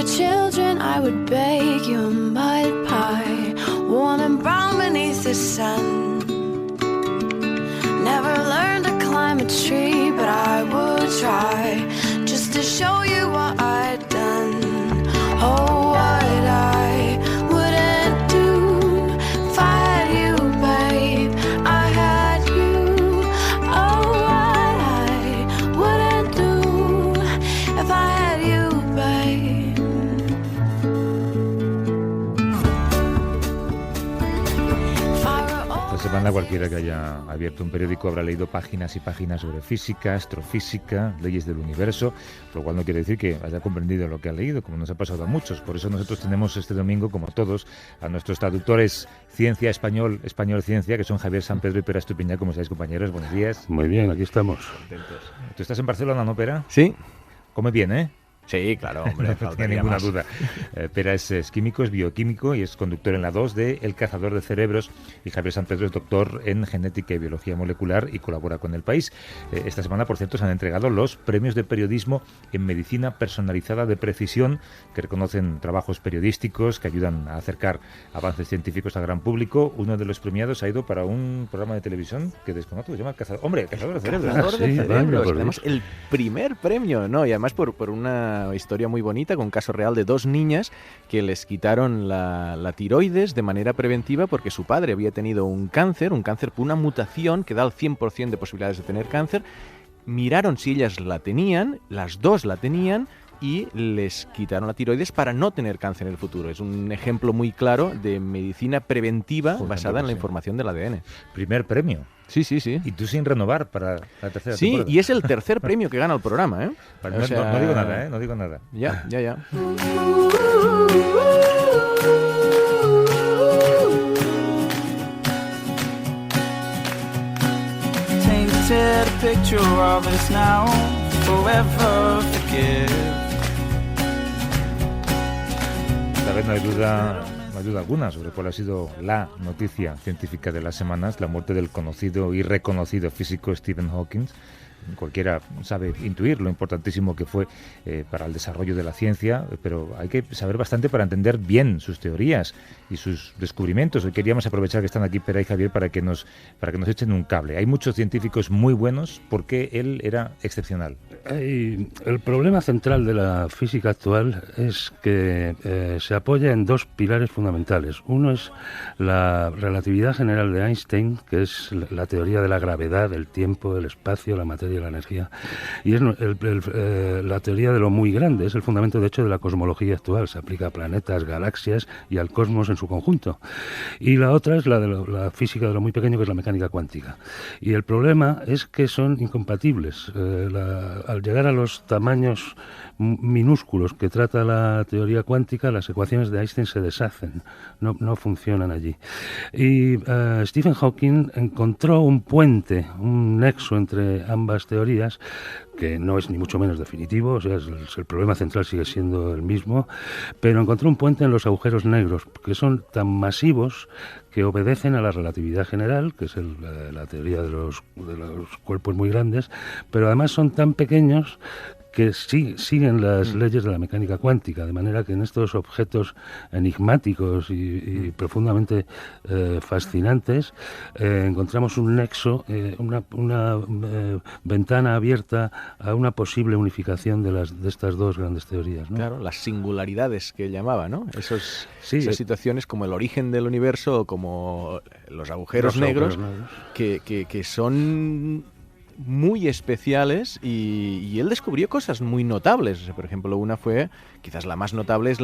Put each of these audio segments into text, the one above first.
were children, I would bake you a mud pie, warm and brown beneath the sun. Never learned to climb a tree, but I would try, just to show you what I'd done. Oh, what I wouldn't do if I had you, babe. I had you. Oh, what I wouldn't do if I had you, babe. Esta semana cualquiera que haya abierto un periódico habrá leído páginas y páginas sobre física, astrofísica, leyes del universo, lo cual no quiere decir que haya comprendido lo que ha leído, como nos ha pasado a muchos. Por eso nosotros tenemos este domingo, como todos, a nuestros traductores Ciencia Español, Español Ciencia, que son Javier San Pedro y Pere Estupiñán. ¿Cómo estáis, compañeros? Buenos días. Muy bien, aquí estamos. Contentos. ¿Tú estás en Barcelona, no, Pere? Sí. Come bien, ¿eh? Sí, claro, hombre, no tiene ninguna duda. Pera es químico, es bioquímico y es conductor en la 2 de El Cazador de Cerebros, y Javier San Pedro es doctor en genética y biología molecular y colabora con El País. Esta semana, por cierto, se han entregado los premios de periodismo en medicina personalizada de precisión, que reconocen trabajos periodísticos que ayudan a acercar avances científicos al gran público. Uno de los premiados ha ido para un programa de televisión que desconozco, se llama El Cazador. ¡Hombre, El Cazador de Cerebros! Cazador de Cerebros. Vale, Tenemos el primer premio, ¿no? Y además por una historia muy bonita, con un caso real de dos niñas que les quitaron la tiroides de manera preventiva porque su padre había tenido un cáncer por una mutación que da el 100% de posibilidades de tener cáncer. Miraron si ellas la tenían, las dos la tenían, y les quitaron la tiroides para no tener cáncer en el futuro. Es un ejemplo muy claro de medicina preventiva basada en la información del ADN. Primer premio. Sí, sí, sí. Y tú sin renovar para la tercera Sí, temporada. y es el tercer premio que gana el programa, ¿eh? Vale, O no, sea, no digo nada, ¿eh? No digo nada. Ya. Painted a picture of us now, forever forgive. Esta vez no hay duda alguna sobre cuál ha sido la noticia científica de las semanas: la muerte del conocido y reconocido físico Stephen Hawking. Cualquiera sabe intuir lo importantísimo que fue para el desarrollo de la ciencia, pero hay que saber bastante para entender bien sus teorías y sus descubrimientos. Hoy queríamos aprovechar que están aquí Pera y Javier para que nos echen un cable. Hay muchos científicos muy buenos porque él era excepcional. El problema central de la física actual es que se apoya en dos pilares fundamentales. Uno es la relatividad general de Einstein, que es la teoría de la gravedad, del tiempo, del espacio, la materia y la energía. Y es la teoría de lo muy grande, es el fundamento, de hecho, de la cosmología actual. Se aplica a planetas, galaxias y al cosmos en su conjunto. Y la otra es la de la física de lo muy pequeño, que es la mecánica cuántica. Y el problema es que son incompatibles. Al llegar a los tamaños minúsculos que trata la teoría cuántica, las ecuaciones de Einstein se deshacen, no funcionan allí. Y Stephen Hawking encontró un puente, un nexo entre ambas teorías, que no es ni mucho menos definitivo, o sea, el problema central sigue siendo el mismo, pero encontró un puente en los agujeros negros, que son tan masivos que obedecen a la relatividad general, que es la teoría de los cuerpos muy grandes, pero además son tan pequeños que siguen las leyes de la mecánica cuántica, de manera que en estos objetos enigmáticos y profundamente fascinantes encontramos un nexo, una ventana abierta a una posible unificación de estas dos grandes teorías, ¿no? Claro, las singularidades que llamaba, ¿no? Esas situaciones como el origen del universo o como los agujeros negros. Que son muy especiales y él descubrió cosas muy notables. Por ejemplo, una fue, quizás la más notable, es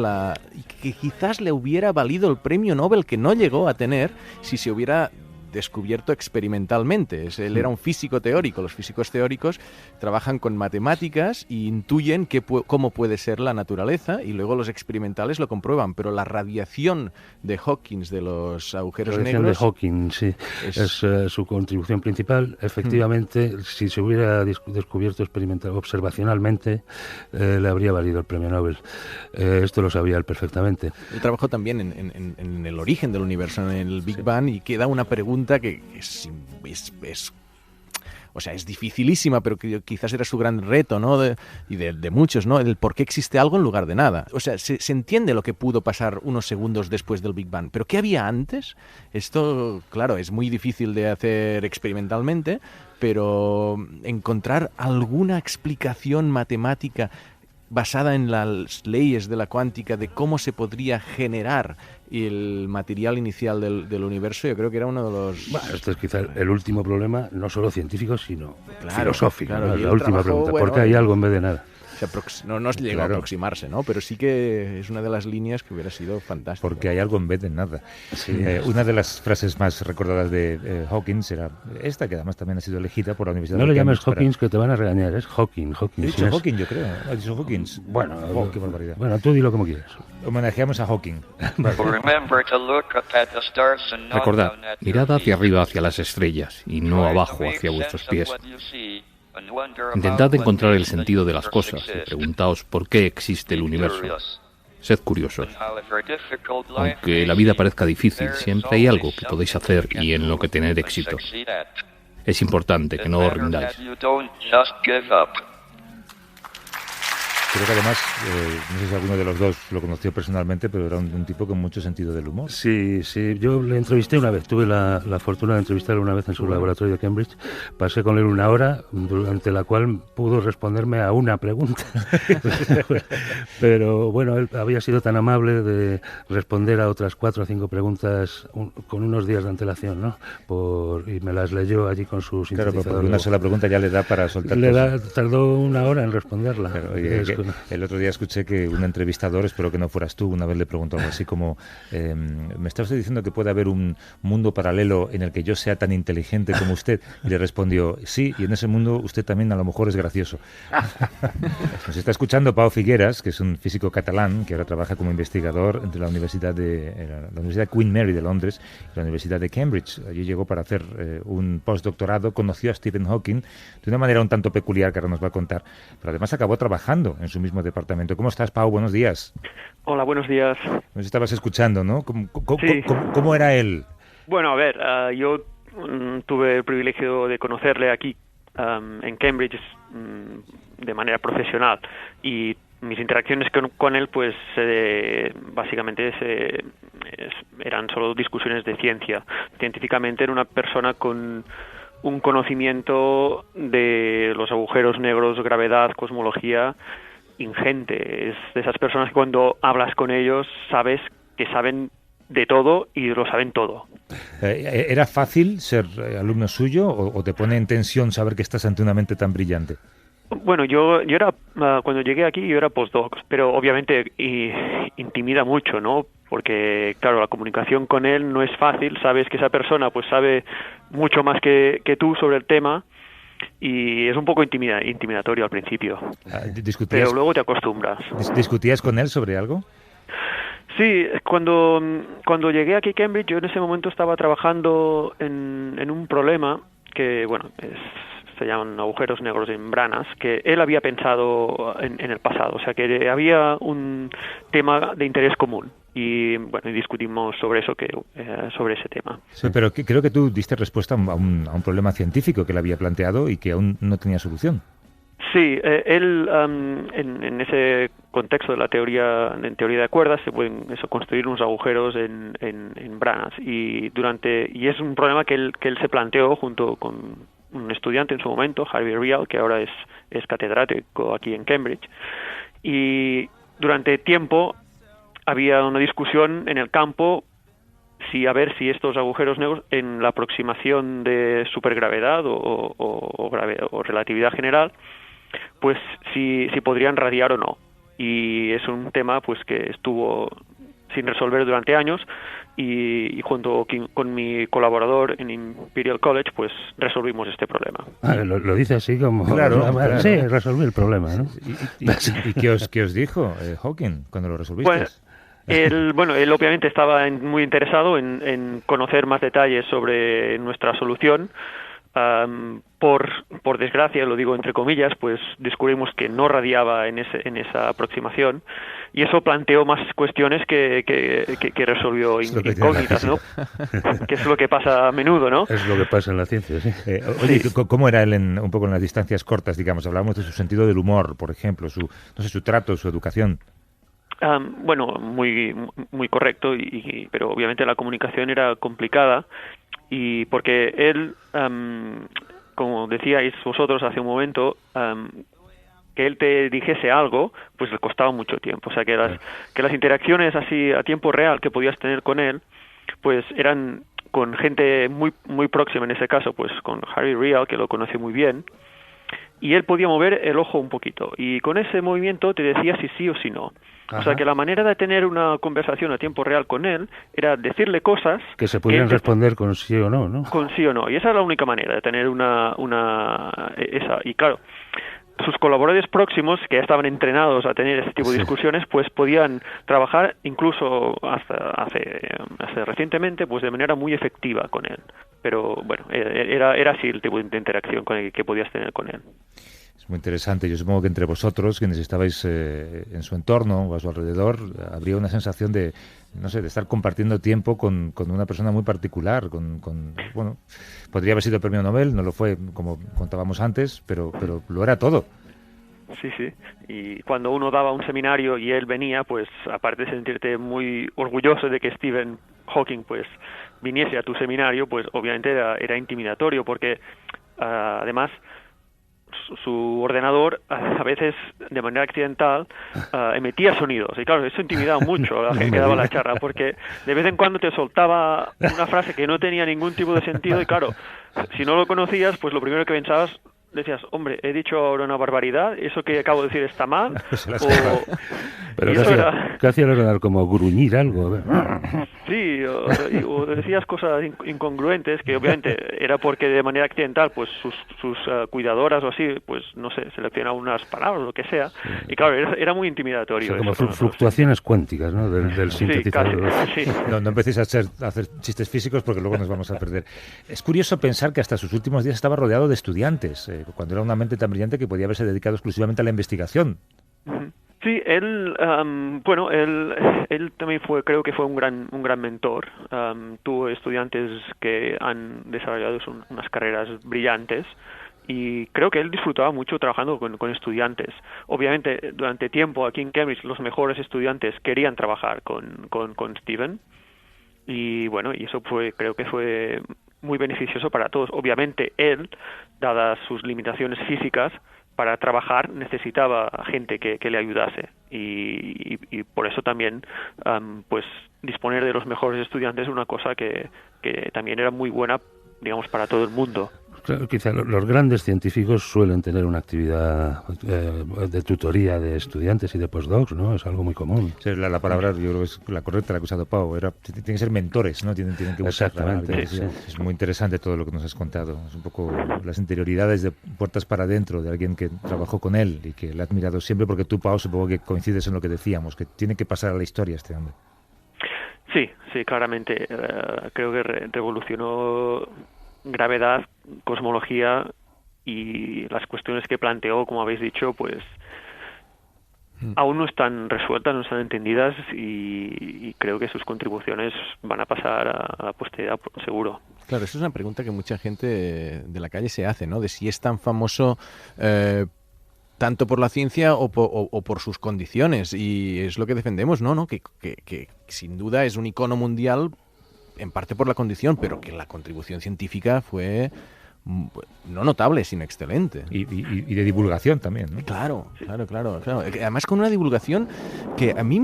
que quizás le hubiera valido el premio Nobel, que no llegó a tener si se hubiera descubierto experimentalmente. Él era un físico teórico. Los físicos teóricos trabajan con matemáticas e intuyen cómo puede ser la naturaleza, y luego los experimentales lo comprueban. Pero la radiación de Hawking, de los agujeros negros... de Hawking, sí, es su contribución principal. Efectivamente, si se hubiera descubierto observacionalmente, le habría valido el premio Nobel. Esto lo sabía él perfectamente. Él trabajó también en el origen del universo, en el Big Bang, y queda una pregunta que es o sea, es dificilísima, pero que quizás era su gran reto, ¿no? De muchos, ¿no? El por qué existe algo en lugar de nada. O sea, se entiende lo que pudo pasar unos segundos después del Big Bang, pero ¿qué había antes? Esto, claro, es muy difícil de hacer experimentalmente, pero encontrar alguna explicación matemática basada en las leyes de la cuántica de cómo se podría generar el material inicial del universo, yo creo que era uno de los... Bueno, esto es quizá el último problema, no solo científico, sino filosófico. Claro, ¿no? La última pregunta, ¿por qué hay algo en vez de nada? No llegó a aproximarse, ¿no? Pero sí que es una de las líneas que hubiera sido fantástica. Porque hay algo en vez de nada. Sí. Una de las frases más recordadas de Hawkins era esta, que además también ha sido elegida por la Universidad de Cambridge. No le llames Hawkins, que te van a regañar, es Hawking. He dicho Hawking, yo creo. ¿Ha dicho Hawkins? Bueno, qué barbaridad. Bueno, tú dilo como quieras. Homenajeamos a Hawking. Recordad, mirad hacia arriba, hacia las estrellas, y no abajo, hacia vuestros pies. Intentad encontrar el sentido de las cosas y preguntaos por qué existe el universo. Sed curiosos. Aunque la vida parezca difícil, siempre hay algo que podéis hacer y en lo que tener éxito. Es importante que no os rindáis. Creo que además, no sé si alguno de los dos lo conoció personalmente, pero era un tipo con mucho sentido del humor. Sí, yo le entrevisté una vez, tuve la fortuna de entrevistarle una vez en su laboratorio de Cambridge. Pasé con él 1 hora, durante la cual pudo responderme a una pregunta. Pero bueno, él había sido tan amable de responder a otras 4 o 5 preguntas con unos días de antelación, ¿no? Y me las leyó allí con su sintetizador. Claro, porque una sola pregunta ya le da para soltar. Tardó 1 hora en responderla. Claro, el otro día escuché que un entrevistador, espero que no fueras tú, una vez le preguntó algo así como ¿me está usted diciendo que puede haber un mundo paralelo en el que yo sea tan inteligente como usted? Y le respondió, sí, y en ese mundo usted también a lo mejor es gracioso. Nos está escuchando Pau Figueras, que es un físico catalán que ahora trabaja como investigador entre la Universidad Queen Mary de Londres y la Universidad de Cambridge. Allí llegó para hacer un postdoctorado, conoció a Stephen Hawking de una manera un tanto peculiar que ahora nos va a contar, pero además acabó trabajando en su mismo departamento. ¿Cómo estás, Pau? Buenos días. Hola, buenos días. Nos estabas escuchando, ¿no? ¿Cómo era él? Bueno, a ver, yo tuve el privilegio de conocerle aquí en Cambridge de manera profesional, y mis interacciones con él pues básicamente eran solo discusiones de ciencia. Científicamente era una persona con un conocimiento de los agujeros negros, gravedad, cosmología ingente. Es de esas personas que cuando hablas con ellos sabes que saben de todo y lo saben todo. ¿Era fácil ser alumno suyo o te pone en tensión saber que estás ante una mente tan brillante? Bueno, yo era, cuando llegué aquí yo era postdoc, pero obviamente intimida mucho, ¿no? Porque, claro, la comunicación con él no es fácil, sabes que esa persona pues sabe mucho más que tú sobre el tema, y es un poco intimidatorio al principio, pero luego te acostumbras. ¿Discutías con él sobre algo? Sí, cuando llegué aquí a Cambridge, yo en ese momento estaba trabajando en un problema que, bueno, se llaman agujeros negros en branas, que él había pensado en el pasado, o sea que había un tema de interés común. Y bueno, discutimos sobre eso, sobre ese tema. Sí, pero creo que tú diste respuesta a un problema científico que él había planteado y que aún no tenía solución. Sí, él en ese contexto de la teoría de cuerdas se pueden construir unos agujeros en branas, y es un problema que él se planteó junto con un estudiante en su momento, Harvey Rial, que ahora es catedrático aquí en Cambridge, y durante tiempo había una discusión en el campo a ver si estos agujeros negros en la aproximación de supergravedad o relatividad general, pues si podrían radiar o no. Y es un tema pues que estuvo sin resolver durante años, y junto con mi colaborador en Imperial College pues resolvimos este problema. Lo dice así como... Claro. Sí, resolví el problema, ¿no? ¿Y qué os dijo Hawking cuando lo resolviste? Pues, él obviamente estaba muy interesado en conocer más detalles sobre nuestra solución, por desgracia, lo digo entre comillas, pues descubrimos que no radiaba en esa aproximación, y eso planteó más cuestiones que resolvió incógnitas, ¿no? Que es lo que pasa a menudo, ¿no? Es lo que pasa en la ciencia, sí. Oye, ¿cómo era él un poco en las distancias cortas, digamos? Hablábamos de su sentido del humor, por ejemplo, su trato, su educación. Bueno, muy correcto, pero obviamente la comunicación era complicada, y porque él, como decíais vosotros hace un momento, que él te dijese algo, pues le costaba mucho tiempo. O sea, que las interacciones así a tiempo real que podías tener con él, pues eran con gente muy próxima, en ese caso, pues con Harry Real, que lo conoce muy bien, y él podía mover el ojo un poquito, y con ese movimiento te decía si sí o si no. Ajá. O sea, que la manera de tener una conversación a tiempo real con él era decirle cosas que se podían responder con sí o no, ¿no? Con sí o no, y esa es la única manera de tener y claro, sus colaboradores próximos, que ya estaban entrenados a tener ese tipo de discusiones, pues podían trabajar incluso hasta hace recientemente, pues de manera muy efectiva con él. Pero bueno, era así el tipo de interacción que podías tener con él. Es muy interesante. Yo supongo que entre vosotros, quienes estabais en su entorno o a su alrededor, habría una sensación de, no sé, de estar compartiendo tiempo con una persona muy particular, bueno, podría haber sido premio Nobel, no lo fue, como contábamos antes, pero lo era todo. Sí. Y cuando uno daba un seminario y él venía, pues aparte de sentirte muy orgulloso de que Stephen Hawking pues viniese a tu seminario, pues obviamente era intimidatorio, porque además su ordenador a veces de manera accidental emitía sonidos, y claro, eso intimidaba mucho a la gente que daba la charla, porque de vez en cuando te soltaba una frase que no tenía ningún tipo de sentido, y claro, si no lo conocías, pues lo primero que pensabas, decías, hombre, he dicho ahora una barbaridad, eso que acabo de decir está mal, pero ¿qué hacía el ordenador? Como gruñir algo. Sí, o decías cosas incongruentes, que obviamente era porque de manera accidental, pues sus cuidadoras o así, pues no sé, seleccionaban unas palabras o lo que sea, y claro, era muy intimidatorio. O sea, como fluctuaciones cuánticas, ¿no? Del sintetizador. Sí. No empecéis a hacer chistes físicos, porque luego nos vamos a perder. Es curioso pensar que hasta sus últimos días estaba rodeado de estudiantes, cuando era una mente tan brillante que podía haberse dedicado exclusivamente a la investigación. Sí, él también creo que fue un gran mentor. Tuvo estudiantes que han desarrollado unas carreras brillantes, y creo que él disfrutaba mucho trabajando con estudiantes. Obviamente, durante tiempo aquí en Cambridge los mejores estudiantes querían trabajar con Stephen, y bueno, y eso creo que fue muy beneficioso para todos. Obviamente él, dadas sus limitaciones físicas, para trabajar necesitaba gente que le ayudase, y por eso también pues disponer de los mejores estudiantes es una cosa que también era muy buena, digamos, para todo el mundo. Claro, quizá los grandes científicos suelen tener una actividad de tutoría de estudiantes y de postdocs, ¿no? Es algo muy común. Sí, la palabra, yo creo que es la correcta, la que ha usado Pau. Tienen que ser mentores, ¿no? Tienen que buscar. Exactamente. Sí. Es muy interesante todo lo que nos has contado. Es un poco las interioridades de puertas para adentro de alguien que trabajó con él y que le ha admirado siempre, porque tú, Pau, supongo que coincides en lo que decíamos, que tiene que pasar a la historia este hombre. Sí, claramente. Creo que revolucionó gravedad, cosmología, y las cuestiones que planteó, como habéis dicho, pues aún no están resueltas, no están entendidas, y creo que sus contribuciones van a pasar a la posteridad, seguro. Claro, eso es una pregunta que mucha gente de la calle se hace, ¿no? De si es tan famoso tanto por la ciencia o por sus condiciones, y es lo que defendemos, ¿no? Que sin duda es un icono mundial, en parte por la condición, pero que la contribución científica fue no notable, sino excelente. Y de divulgación también, ¿no? Claro. Además, con una divulgación que a mí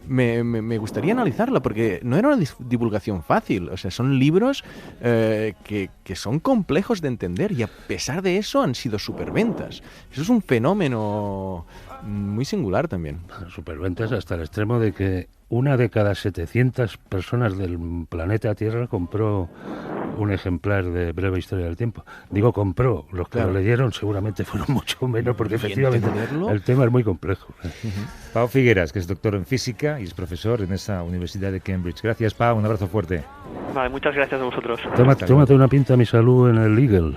me gustaría analizarla, porque no era una divulgación fácil. O sea, son libros que son complejos de entender, y a pesar de eso han sido superventas. Eso es un fenómeno muy singular también. Superventas hasta el extremo de que 1 de cada 700 personas del planeta Tierra compró un ejemplar de Breve Historia del Tiempo. Digo, compró. Los que lo leyeron seguramente fueron mucho menos, porque efectivamente el tema es muy complejo. Pau Figueras, que es doctor en física y es profesor en esa Universidad de Cambridge. Gracias, Pau. Un abrazo fuerte. Vale, muchas gracias a vosotros. Tómate una pinta a mi salud en el Eagle.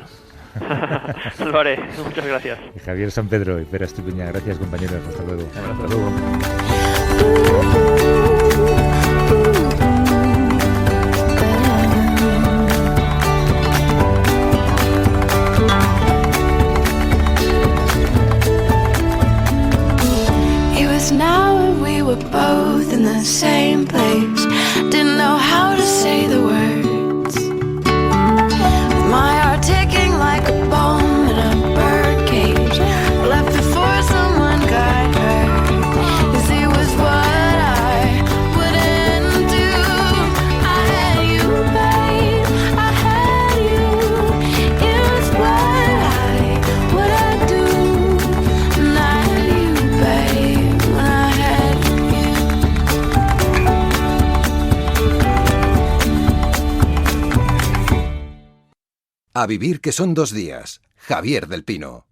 Lo haré. Muchas gracias. Y Javier San Pedro y Pera Estupiñán. Gracias, compañeros. Hasta luego. Hasta luego. Now we were both in the same place. Didn't know how to say the words. With my heart ticking like a bomb in a birdcage. Left before someone got hurt. 'Cause it was what I wouldn't do. I had you, babe. I had you. It was what I do. And I had you, babe. A vivir que son 2 días. Javier del Pino.